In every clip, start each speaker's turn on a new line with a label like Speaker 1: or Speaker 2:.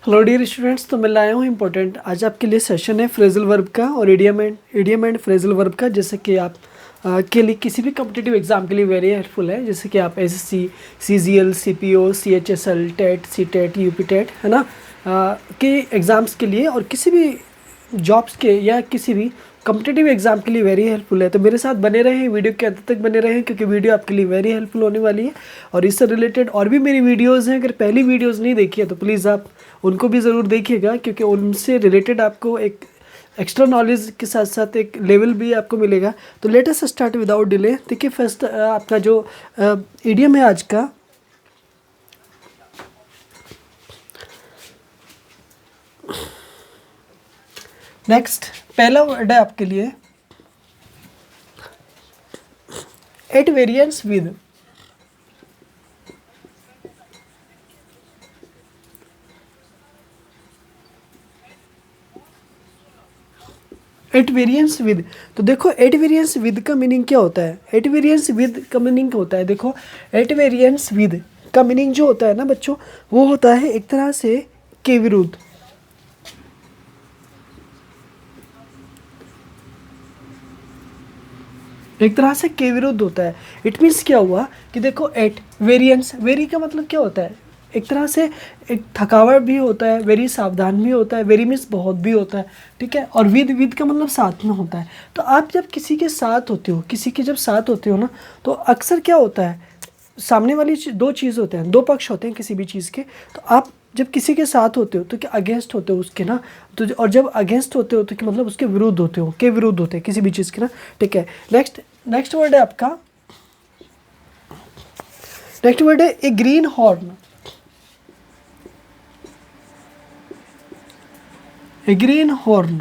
Speaker 1: Hello dear students, तो मैं लाया हूँ इंपॉर्टेंट आज आपके लिए सेशन है फ्रेजल वर्ब का और इडियम एंड फ्रेजल वर्ब का। जैसे कि आप के लिए किसी भी कॉम्पिटिटिव एग्जाम के लिए वेरी हेल्पफुल है। जैसे कि आप SSC, CGL, CPO, CHSL, TET, CTET, UP TET है ना के एग्ज़ाम्स के लिए और किसी भी जॉब्स के या किसी भी कॉम्पिटिटिव एग्जाम के लिए वेरी हेल्पफुल है। तो मेरे साथ बने रहें, वीडियो के अंत तक बने रहें क्योंकि वीडियो आपके लिए वेरी हेल्पफुल होने वाली है। और इससे रिलेटेड और भी मेरी वीडियोस हैं, अगर पहली वीडियोस नहीं देखी है तो प्लीज़ आप उनको भी ज़रूर देखिएगा क्योंकि उनसे रिलेटेड आपको एक एक्स्ट्रा नॉलेज के साथ साथ एक लेवल भी आपको मिलेगा। तो let us start without delay. देखिए फर्स्ट आपका जो इडियम है आज का, नेक्स्ट पहला वर्ड है आपके लिए at variance with. At variance with, तो देखो एट वेरिएंस विद का मीनिंग क्या होता है। एट वेरिएंस विद का मीनिंग होता है, देखो एट वेरिएंस विद का मीनिंग जो होता है ना बच्चों, वो होता है एक तरह से के विरुद्ध। एक तरह से के विरुद्ध होता है। इट मीन्स क्या हुआ कि देखो एट वेरिएंस, वेरी का मतलब क्या होता है, एक तरह से एक थकावट भी होता है, वेरी सावधान भी होता है, वेरी मीन्स बहुत भी होता है, ठीक है। और विद, विद का मतलब साथ में होता है। तो आप जब किसी के साथ होते हो, किसी के जब साथ होते हो ना, तो अक्सर क्या होता है, सामने वाली दो चीज़ होते हैं, दो पक्ष होते हैं किसी भी चीज़ के। तो आप जब किसी के साथ होते हो तो क्या अगेंस्ट होते हो उसके ना, तो और जब अगेंस्ट होते हो तो क्या मतलब उसके विरुद्ध होते हो, के विरुद्ध होते हैं किसी भी चीज़ के ना, ठीक है। नेक्स्ट वर्ड है आपका, नेक्स्ट वर्ड है ए ग्रीन हॉर्न। ए ग्रीन हॉर्न,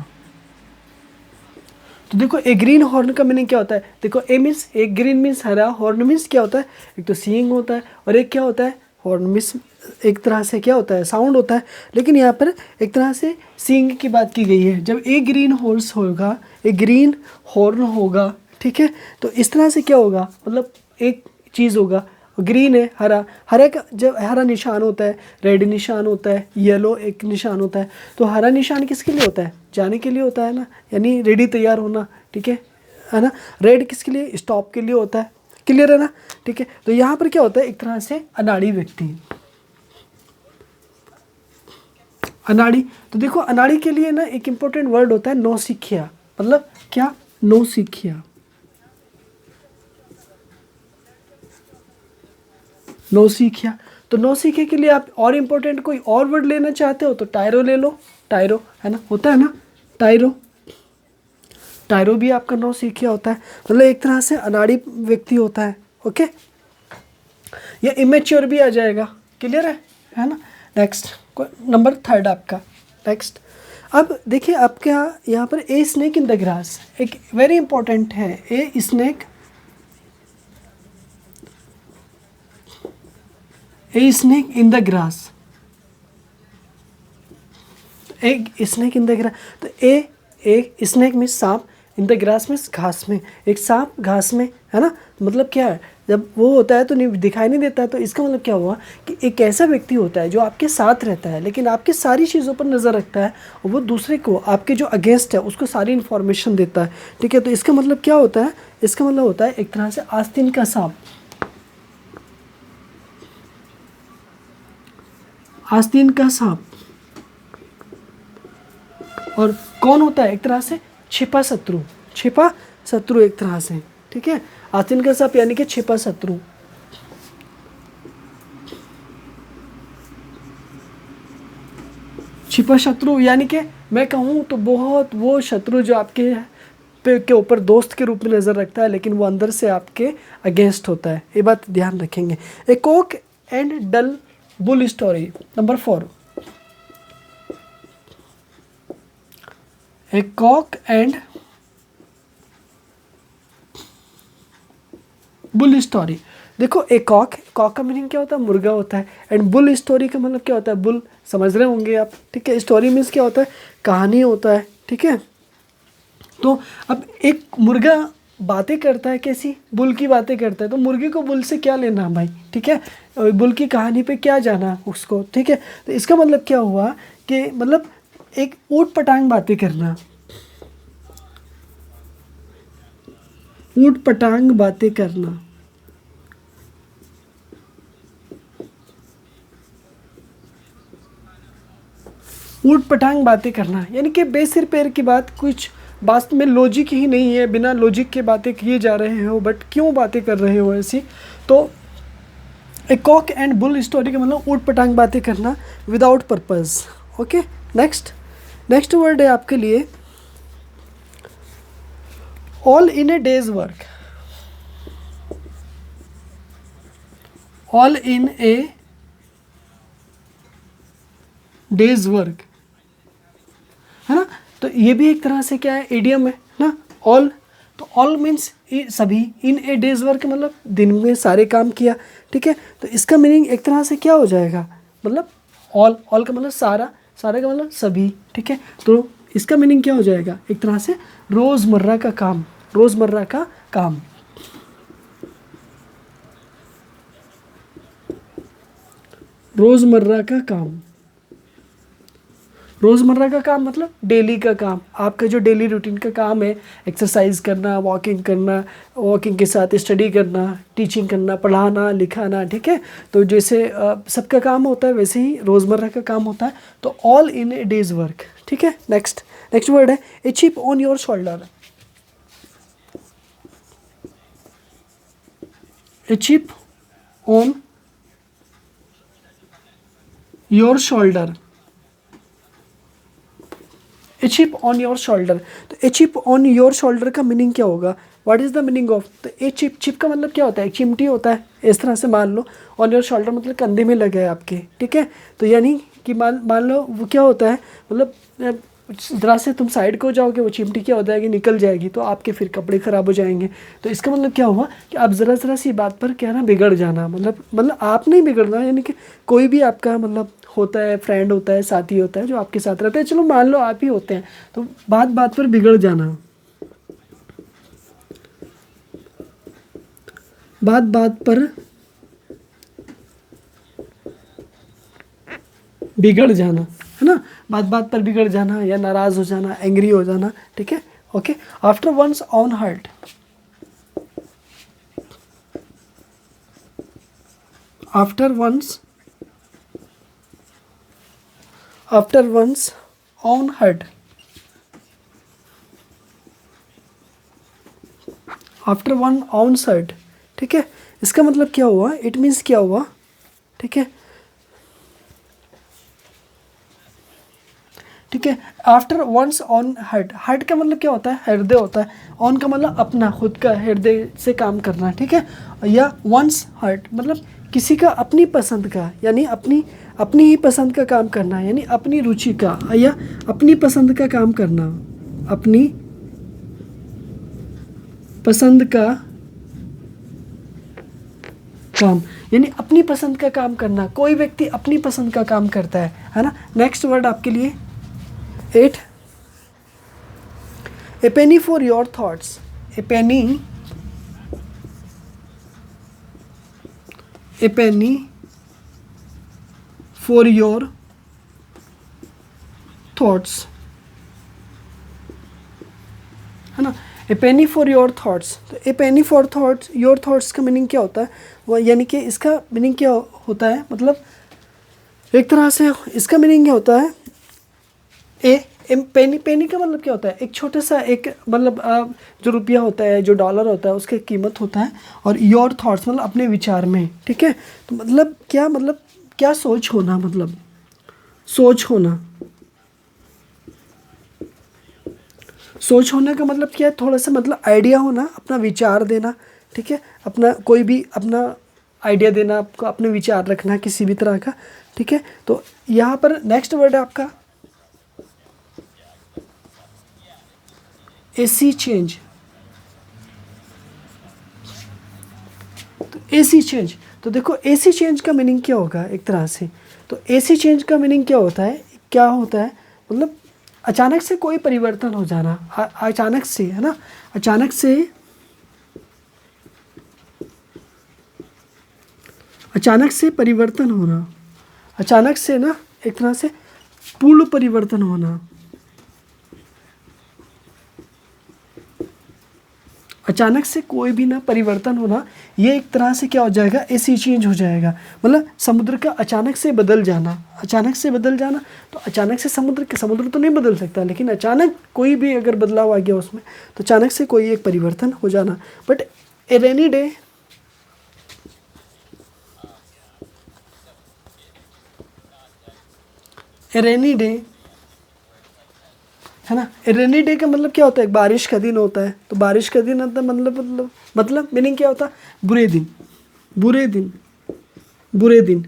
Speaker 1: तो देखो ए ग्रीन हॉर्न का मीनिंग क्या होता है। देखो ए मीन्स, ए ग्रीन मीन्स हरा, हॉर्न मीन्स क्या होता है, एक तो सीइंग होता है और एक क्या होता है हॉर्न मीन्स एक तरह से क्या होता है, साउंड होता है। लेकिन यहाँ पर एक तरह से सीइंग की बात की गई है। जब ए ग्रीन हॉर्स होगा, ए ग्रीन हॉर्न होगा, ठीक है, तो इस तरह से क्या होगा, मतलब एक चीज़ होगा, ग्रीन है, हरा, हरा का जब हरा निशान होता है, रेड निशान होता है, येलो एक निशान होता है। तो हरा निशान किसके लिए होता है, जाने के लिए होता है ना, यानी रेडी तैयार होना, ठीक है ना। रेड किसके लिए, स्टॉप के लिए होता है, क्लियर है ना, ठीक है। तो यहाँ पर क्या होता है, एक तरह से अनाड़ी व्यक्ति, अनाड़ी। तो देखो अनाड़ी के लिए ना एक इम्पोर्टेंट वर्ड होता है नौसिखिया। मतलब क्या, नौसिखिया, नौसिखिया। तो नौसिखिया के लिए आप और इम्पोर्टेंट कोई और वर्ड लेना चाहते हो तो टायरो ले लो, टायरो है ना, होता है ना टायरो, टायरो भी आपका नौसिखिया होता है। मतलब एक तरह से अनाड़ी व्यक्ति होता है, ओके। या इमेच्योर भी आ जाएगा, क्लियर है ना। नेक्स्ट नंबर थर्ड आपका, नेक्स्ट अब देखिए आपका यहाँ पर a snake in the grass एक वेरी इंपॉर्टेंट है। A snake, a snake in the grass, एक स्नेक इन द ग्रास। तो एक स्नेक में सांप, इन द ग्रास में घास में, एक सांप घास में है ना। मतलब क्या है, जब वो होता है तो नहीं दिखाई नहीं देता है। तो इसका मतलब क्या हुआ कि एक ऐसा व्यक्ति होता है जो आपके साथ रहता है लेकिन आपकी सारी चीज़ों पर नज़र रखता है और वो दूसरे को, आपके जो अगेंस्ट है उसको सारी इन्फॉर्मेशन देता है, ठीक है। तो इसका मतलब क्या होता है, इसका मतलब होता है एक तरह से आस्तीन का सांप, आस्तीन का सांप। और कौन होता है, एक तरह से छिपा शत्रु, छिपा शत्रु एक तरह से, ठीक है। आस्तीन का सांप यानी कि छिपा शत्रु। छिपा शत्रु यानी कि मैं कहूँ तो बहुत वो शत्रु जो आपके के ऊपर दोस्त के रूप में नज़र रखता है लेकिन वो अंदर से आपके अगेंस्ट होता है। ये बात ध्यान रखेंगे। A cock and dull bull story number 4। A cock and bull story, देखो ए कॉक, कॉक का मीनिंग क्या होता है, मुर्गा होता है। एंड बुल स्टोरी का मतलब क्या होता है, बुल समझ रहे होंगे आप, ठीक है। स्टोरी मीन्स क्या होता है, कहानी होता है, ठीक है। तो अब एक मुर्गा बातें करता है कैसी, बुल की बातें करता है, तो मुर्गी को बुल से क्या लेना भाई, ठीक है, और बुल की कहानी पे क्या जाना उसको, ठीक है। तो इसका मतलब क्या हुआ कि मतलब एक ऊट पटांग बातें करना, ऊट पटांग बातें करना, ऊट पटांग बातें करना, यानी कि बेसिर पैर की बात, कुछ वास्तव में लॉजिक ही नहीं है, बिना लॉजिक के बातें किए जा रहे हो, बट क्यों बातें कर रहे हो ऐसी। तो एक कॉक एंड बुल स्टोरी का मतलब ऊट पटांग बातें करना without purpose. Okay, next next word है आपके लिए all in a day's work, all in a day's work, है ना। तो ये भी एक तरह से क्या है, इडियम है ना, ऑल। तो ऑल मीन्स सभी, इन ए डेज वर्क मतलब दिन में सारे काम किया, ठीक है। तो इसका मीनिंग एक तरह से क्या हो जाएगा, मतलब ऑल, ऑल का मतलब सारा, सारा का मतलब सभी, ठीक है। तो इसका मीनिंग क्या हो जाएगा, एक तरह से रोज़मर्रा का काम, रोज़मर्रा का काम, रोज़मर्रा का काम, रोज़मर्रा का काम मतलब डेली का काम, आपका जो डेली रूटीन का काम है, एक्सरसाइज करना, वॉकिंग करना, वॉकिंग के साथ स्टडी करना, टीचिंग करना, पढ़ाना लिखाना, ठीक है। तो जैसे सबका काम होता है वैसे ही रोज़मर्रा का काम होता है। तो all in a day's work, ठीक है। नेक्स्ट नेक्स्ट वर्ड है a chip on your shoulder, a chip on your shoulder, a chip on your shoulder. तो a chip on your shoulder का मीनिंग क्या होगा, what is the meaning of. तो a chip, chip का मतलब क्या होता है, एक चिमटी होता है, इस तरह से मान लो, ऑन योर शोल्डर मतलब कंधे में लगा है आपके, ठीक है। तो यानी कि मान मान लो वो क्या होता है, मतलब ज़रा से तुम साइड को जाओगे, वो चिमटी क्या हो जाएगी, निकल जाएगी, तो आपके फिर कपड़े ख़राब हो जाएंगे। तो इसका मतलब क्या हुआ कि आप ज़रा ज़रा सी बात पर क्या ना बिगड़ जाना, मतलब आप नहीं बिगड़ना, यानी कि कोई भी आपका मतलब होता है, फ्रेंड होता है, साथी होता है जो आपके साथ रहता है, चलो मान लो आप ही होते हैं, तो बात बात पर बिगड़ जाना, बात बात पर बिगड़ जाना, है ना, बात बात पर बिगड़ जाना या नाराज़ हो जाना, एंग्री हो जाना, ठीक है। Okay, after once on hurt, after once, after once on hurt, after one on hurt, ठीक है। इसका मतलब क्या हुआ, इट मीन्स क्या हुआ, ठीक है, ठीक है। After once on hurt, hurt का मतलब क्या होता है, हृदय होता है, ऑन का मतलब अपना खुद का हृदय से काम करना, ठीक है। या वंस हर्ट मतलब किसी का अपनी पसंद का, यानी अपनी अपनी ही पसंद का काम करना, यानी अपनी रुचि का या अपनी पसंद का काम करना, अपनी पसंद का काम, यानी अपनी पसंद का काम करना, कोई व्यक्ति अपनी पसंद का काम करता है ना। नेक्स्ट वर्ड आपके लिए 8, a penny for your thoughts, a penny, a penny for your thoughts, है ना, a penny for your thoughts. तो a penny for thoughts, your thoughts का मीनिंग क्या होता है, वो यानी कि इसका मीनिंग क्या होता है, मतलब एक तरह से इसका मीनिंग क्या होता है, पेनी, पेनी का मतलब क्या होता है, एक छोटा सा एक मतलब जो रुपया होता है, जो डॉलर होता है, उसकी कीमत होता है। और योर थॉट्स मतलब अपने विचार में, ठीक है। तो मतलब क्या सोच होना, मतलब सोच होना, सोच होने का मतलब क्या है, थोड़ा सा मतलब आइडिया होना, अपना विचार देना, ठीक है, अपना कोई भी अपना आइडिया देना, आपको अपने विचार रखना किसी भी तरह का, ठीक है। तो यहाँ पर नेक्स्ट वर्ड है आपका एसी चेंज। तो एसी चेंज, तो देखो एसी चेंज का मीनिंग क्या होगा एक तरह से। तो एसी चेंज का मीनिंग क्या होता है, क्या होता है, मतलब अचानक से कोई परिवर्तन हो जाना, अचानक से, है ना, अचानक से अचानक से परिवर्तन होना, अचानक से ना एक तरह से पूर्ण परिवर्तन होना, अचानक से कोई भी ना परिवर्तन होना, ये एक तरह से क्या हो जाएगा, ऐसी चेंज हो जाएगा। मतलब समुद्र का अचानक से बदल जाना, अचानक से बदल जाना, तो अचानक से समुद्र तो नहीं बदल सकता, लेकिन अचानक कोई भी अगर बदलाव आ गया उसमें, तो अचानक से कोई एक परिवर्तन हो जाना। But A rainy day, A rainy day है ना, रेनी डे का मतलब क्या होता है, बारिश का दिन होता है। तो बारिश का दिन होता है मतलब मीनिंग क्या होता है, बुरे दिन, बुरे दिन, बुरे दिन।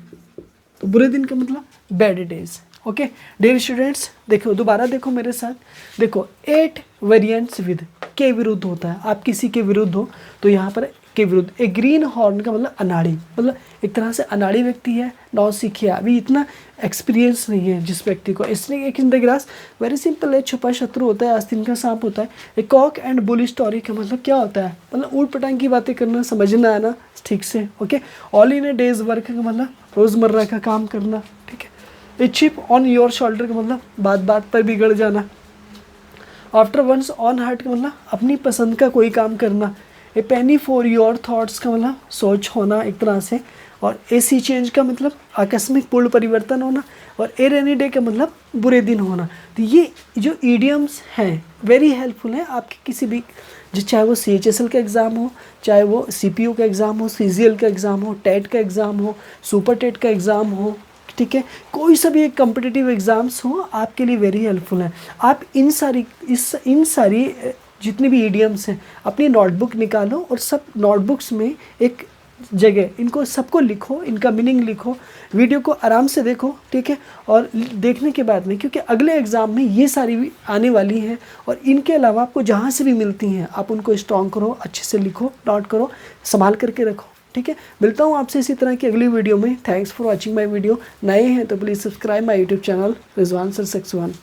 Speaker 1: तो बुरे दिन का मतलब bad days. Okay dear students, देखो दोबारा देखो मेरे साथ, देखो 8 वेरिएंट्स विद के विरुद्ध होता है। आप किसी के विरुद्ध हो तो यहाँ पर के विरुद्ध। ए ग्रीन हॉर्न का मतलब अनाड़ी, मतलब एक तरह से अनाड़ी व्यक्ति है, नौसिखिया, अभी इतना एक्सपीरियंस नहीं है जिस व्यक्ति को। इसलिए एक in the grass very simple है, छुपा शत्रु होता है, आस्तीन का सांप होता है। ए कॉक एंड बुल स्टोरी का मतलब क्या होता है, मतलब ऊट पटांग की बातें करना, समझना आना ठीक से। Okay all in a day's work का मतलब रोज़मर्रा का काम करना, ठीक है। A chip on your shoulder का मतलब बात बात पर बिगड़ जाना। आफ्टर वंस ऑन हार्ट का मतलब अपनी पसंद का कोई काम करना। ए पेनी फॉर योर थॉट्स का मतलब सोच होना एक तरह से। और ए सी चेंज का मतलब आकस्मिक पूर्ण परिवर्तन होना। और ए रेनी डे का मतलब बुरे दिन होना। तो ये जो ईडियम्स हैं वेरी हेल्पफुल है आपके किसी भी, जो चाहे वो CHSL का एग्ज़ाम हो, चाहे वो CPU का एग्ज़ाम हो, CGL का एग्ज़ाम हो, टेट का एग्ज़ाम हो, सुपर टेट का एग्ज़ाम हो, ठीक है, कोई सा भी एक कम्पिटिटिव एग्ज़ाम्स हो आपके लिए वेरी हेल्पफुल है। आप इन सारी जितनी भी ईडियम्स हैं अपनी नोटबुक निकालो और सब नोटबुक्स में एक जगह इनको सबको लिखो, इनका मीनिंग लिखो, वीडियो को आराम से देखो, ठीक है। और देखने के बाद में, क्योंकि अगले एग्ज़ाम में ये सारी भी आने वाली हैं, और इनके अलावा आपको जहाँ से भी मिलती हैं आप उनको स्ट्रॉन्ग करो, अच्छे से लिखो, नोट करो, संभाल करके रखो, ठीक है। मिलता हूँ आपसे इसी तरह की अगली वीडियो में। Thanks for watching my video. नए हैं तो please subscribe my YouTube channel Rizwan sir 61।